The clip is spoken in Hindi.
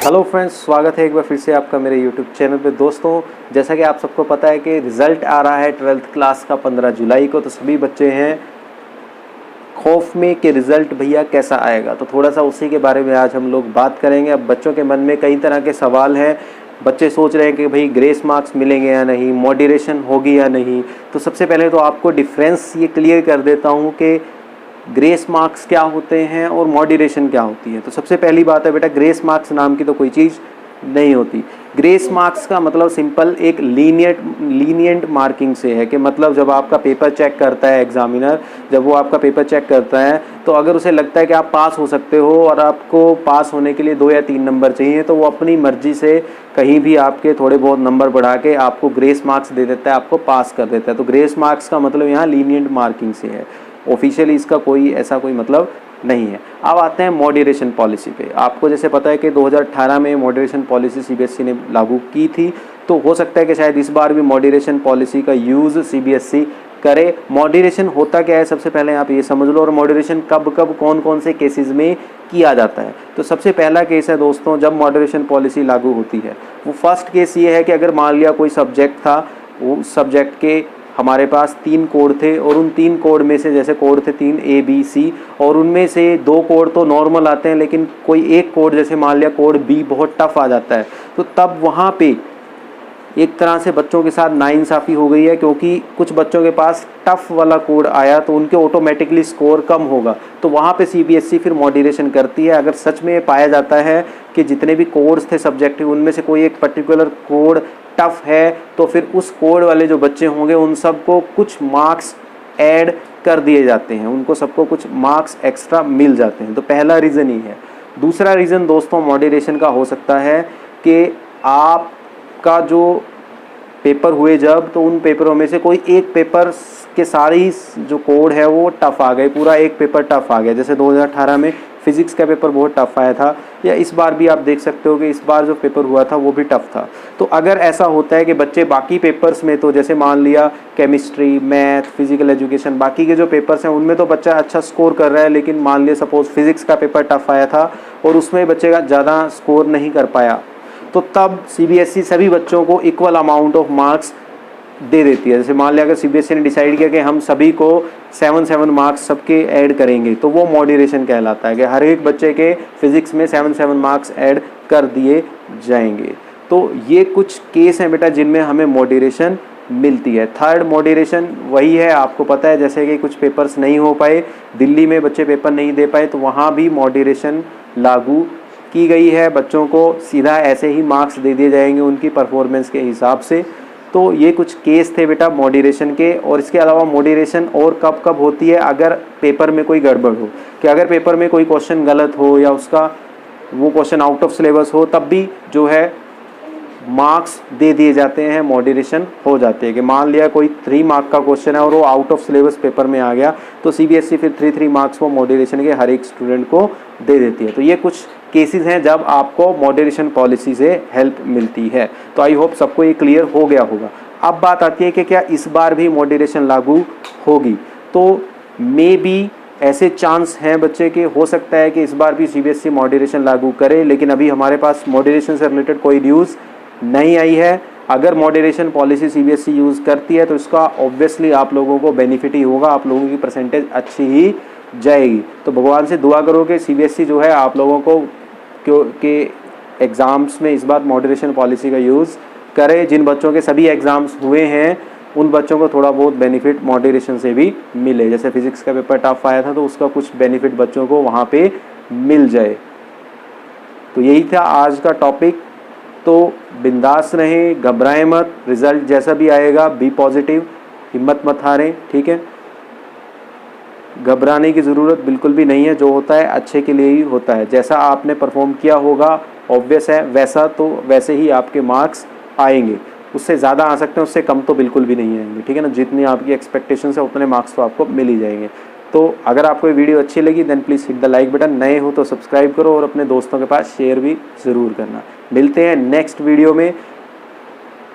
हेलो फ्रेंड्स, स्वागत है एक बार फिर से आपका मेरे यूट्यूब चैनल पे। दोस्तों, जैसा कि आप सबको पता है कि रिज़ल्ट आ रहा है 12th क्लास का 15 जुलाई को। तो सभी बच्चे हैं खौफ में कि रिज़ल्ट भैया कैसा आएगा। तो थोड़ा सा उसी के बारे में आज हम लोग बात करेंगे। अब बच्चों के मन में कई तरह के सवाल हैं। बच्चे सोच रहे हैं कि भाई ग्रेस मार्क्स मिलेंगे या नहीं, मॉडरेशन होगी या नहीं। तो सबसे पहले तो आपको डिफरेंस ये क्लियर कर देता हूँ कि ग्रेस मार्क्स क्या होते हैं और मॉडरेशन क्या होती है। तो सबसे पहली बात है बेटा, ग्रेस मार्क्स नाम की तो कोई चीज़ नहीं होती। ग्रेस मार्क्स का मतलब सिंपल एक लीनियंट मार्किंग से है कि मतलब जब आपका पेपर चेक करता है एग्जामिनर, जब वो आपका पेपर चेक करता है तो अगर उसे लगता है कि आप पास हो सकते हो और आपको पास होने के लिए 2 या 3 नंबर चाहिए, तो वो अपनी मर्जी से कहीं भी आपके थोड़े बहुत नंबर बढ़ा के आपको ग्रेस मार्क्स दे देता है, आपको पास कर देता है। तो ग्रेस मार्क्स का मतलब यहाँ लीनियंट मार्किंग से है। ऑफिशियली इसका कोई ऐसा कोई मतलब नहीं है। अब आते हैं मॉडरेशन पॉलिसी पे। आपको जैसे पता है कि 2018 में मॉडरेशन पॉलिसी सीबीएसई ने लागू की थी। तो हो सकता है कि शायद इस बार भी मॉडरेशन पॉलिसी का यूज़ सीबीएसई करे। मॉडरेशन होता क्या है, सबसे पहले आप ये समझ लो। और मॉडरेशन कब कब कौन कौन से केसेस में किया जाता है। तो सबसे पहला केस है दोस्तों, जब मॉडरेशन पॉलिसी लागू होती है। वो फर्स्ट केस ये है कि अगर मान लिया कोई सब्जेक्ट था, वो सब्जेक्ट के हमारे पास 3 कोड थे और उन 3 कोड में से, जैसे कोड थे 3 A B C, और उनमें से 2 कोड तो नॉर्मल आते हैं, लेकिन कोई एक कोड जैसे मान लिया कोड B बहुत टफ आ जाता है। तो तब वहाँ पे एक तरह से बच्चों के साथ नाइंसाफ़ी हो गई है, क्योंकि कुछ बच्चों के पास टफ वाला कोड आया तो उनके ऑटोमेटिकली स्कोर कम होगा। तो वहाँ पे सीबीएसई फिर मॉडरेशन करती है। अगर सच में पाया जाता है कि जितने भी कोड्स थे सब्जेक्ट उनमें से कोई एक पर्टिकुलर कोड टफ है, तो फिर उस कोड वाले जो बच्चे होंगे उन सबको कुछ मार्क्स ऐड कर दिए जाते हैं, उनको सबको कुछ मार्क्स एक्स्ट्रा मिल जाते हैं। तो पहला रीज़न ही है। दूसरा रीज़न दोस्तों मॉडरेशन का हो सकता है कि आपका जो पेपर हुए जब, तो उन पेपरों में से कोई एक पेपर के सारे ही जो कोड है वो टफ आ गए, पूरा एक पेपर टफ आ गया। जैसे 2018 में फिजिक्स का पेपर बहुत टफ आया था, या इस बार भी आप देख सकते हो कि इस बार जो पेपर हुआ था वो भी टफ था। तो अगर ऐसा होता है कि बच्चे बाकी पेपर्स में, तो जैसे मान लिया केमिस्ट्री, मैथ, फिजिकल एजुकेशन, बाकी के जो पेपर्स हैं उनमें तो बच्चा अच्छा स्कोर कर रहा है, लेकिन मान लिया सपोज फिजिक्स का पेपर टफ आया था और उसमें बच्चे का ज़्यादा स्कोर नहीं कर पाया, तो तब सीबीएसई सभी बच्चों को इक्वल अमाउंट ऑफ मार्क्स दे देती है। जैसे मान लिया अगर सीबीएसई ने डिसाइड किया कि हम सभी को 7 मार्क्स सबके ऐड करेंगे, तो वो मॉडरेशन कहलाता है कि हर एक बच्चे के फिजिक्स में 7 मार्क्स ऐड कर दिए जाएंगे। तो ये कुछ केस हैं बेटा जिनमें हमें मॉडरेशन मिलती है। थर्ड मॉडरेशन वही है, आपको पता है, जैसे कि कुछ पेपर्स नहीं हो पाए, दिल्ली में बच्चे पेपर नहीं दे पाए, तो वहाँ भी मॉडरेशन लागू की गई है। बच्चों को सीधा ऐसे ही मार्क्स दे दिए जाएंगे उनकी परफॉर्मेंस के हिसाब से। तो ये कुछ केस थे बेटा मॉडरेशन के। और इसके अलावा मॉडरेशन और कब कब होती है, अगर पेपर में कोई गड़बड़ हो, कि अगर पेपर में कोई क्वेश्चन गलत हो या उसका वो क्वेश्चन आउट ऑफ सिलेबस हो, तब भी जो है मार्क्स दे दिए जाते हैं, मॉडरेशन हो जाते हैं। कि मान लिया कोई 3 मार्क का क्वेश्चन है और वो आउट ऑफ सिलेबस पेपर में आ गया, तो सीबीएसई फिर 3 मार्क्स वो मॉडरेशन के हर एक स्टूडेंट को दे देती है। तो ये कुछ केसेस हैं जब आपको मॉडरेशन पॉलिसी से हेल्प मिलती है। तो आई होप सबको ये क्लियर हो गया होगा। अब बात आती है कि क्या इस बार भी मॉडरेशन लागू होगी। तो मे बी ऐसे चांस हैं बच्चे के, हो सकता है कि इस बार भी सीबीएसई मॉडरेशन लागू करे, लेकिन अभी हमारे पास मॉडरेशन से रिलेटेड कोई न्यूज़ नहीं आई है। अगर मॉडरेशन पॉलिसी सीबीएसई यूज़ करती है तो इसका ऑब्वियसली आप लोगों को बेनिफिट ही होगा, आप लोगों की परसेंटेज अच्छी ही जाएगी। तो भगवान से दुआ करो कि सीबीएसई जो है आप लोगों को के एग्ज़ाम्स में इस बार मॉडरेशन पॉलिसी का यूज़ करे। जिन बच्चों के सभी एग्ज़ाम्स हुए हैं उन बच्चों को थोड़ा बहुत बेनिफिट मॉडरेशन से भी मिले। जैसे फिजिक्स का पेपर टफ आया था तो उसका कुछ बेनिफिट बच्चों को वहाँ पे मिल जाए। तो यही था आज का टॉपिक। तो बिंदास रहें, घबराएं मत, रिज़ल्ट जैसा भी आएगा बी पॉजिटिव, हिम्मत मत हारें, ठीक है। घबराने की ज़रूरत बिल्कुल भी नहीं है, जो होता है अच्छे के लिए ही होता है। जैसा आपने परफॉर्म किया होगा ऑब्वियस है, वैसे ही आपके मार्क्स आएंगे। उससे ज़्यादा आ सकते हैं, उससे कम तो बिल्कुल भी नहीं आएंगे, ठीक है ना। जितनी आपकी एक्सपेक्टेशन है उतने मार्क्स तो आपको मिल ही जाएंगे। तो अगर आपको ये वीडियो अच्छी लगी then please hit the like button, नए हो तो सब्सक्राइब करो और अपने दोस्तों के पास शेयर भी ज़रूर करना। मिलते हैं नेक्स्ट वीडियो में।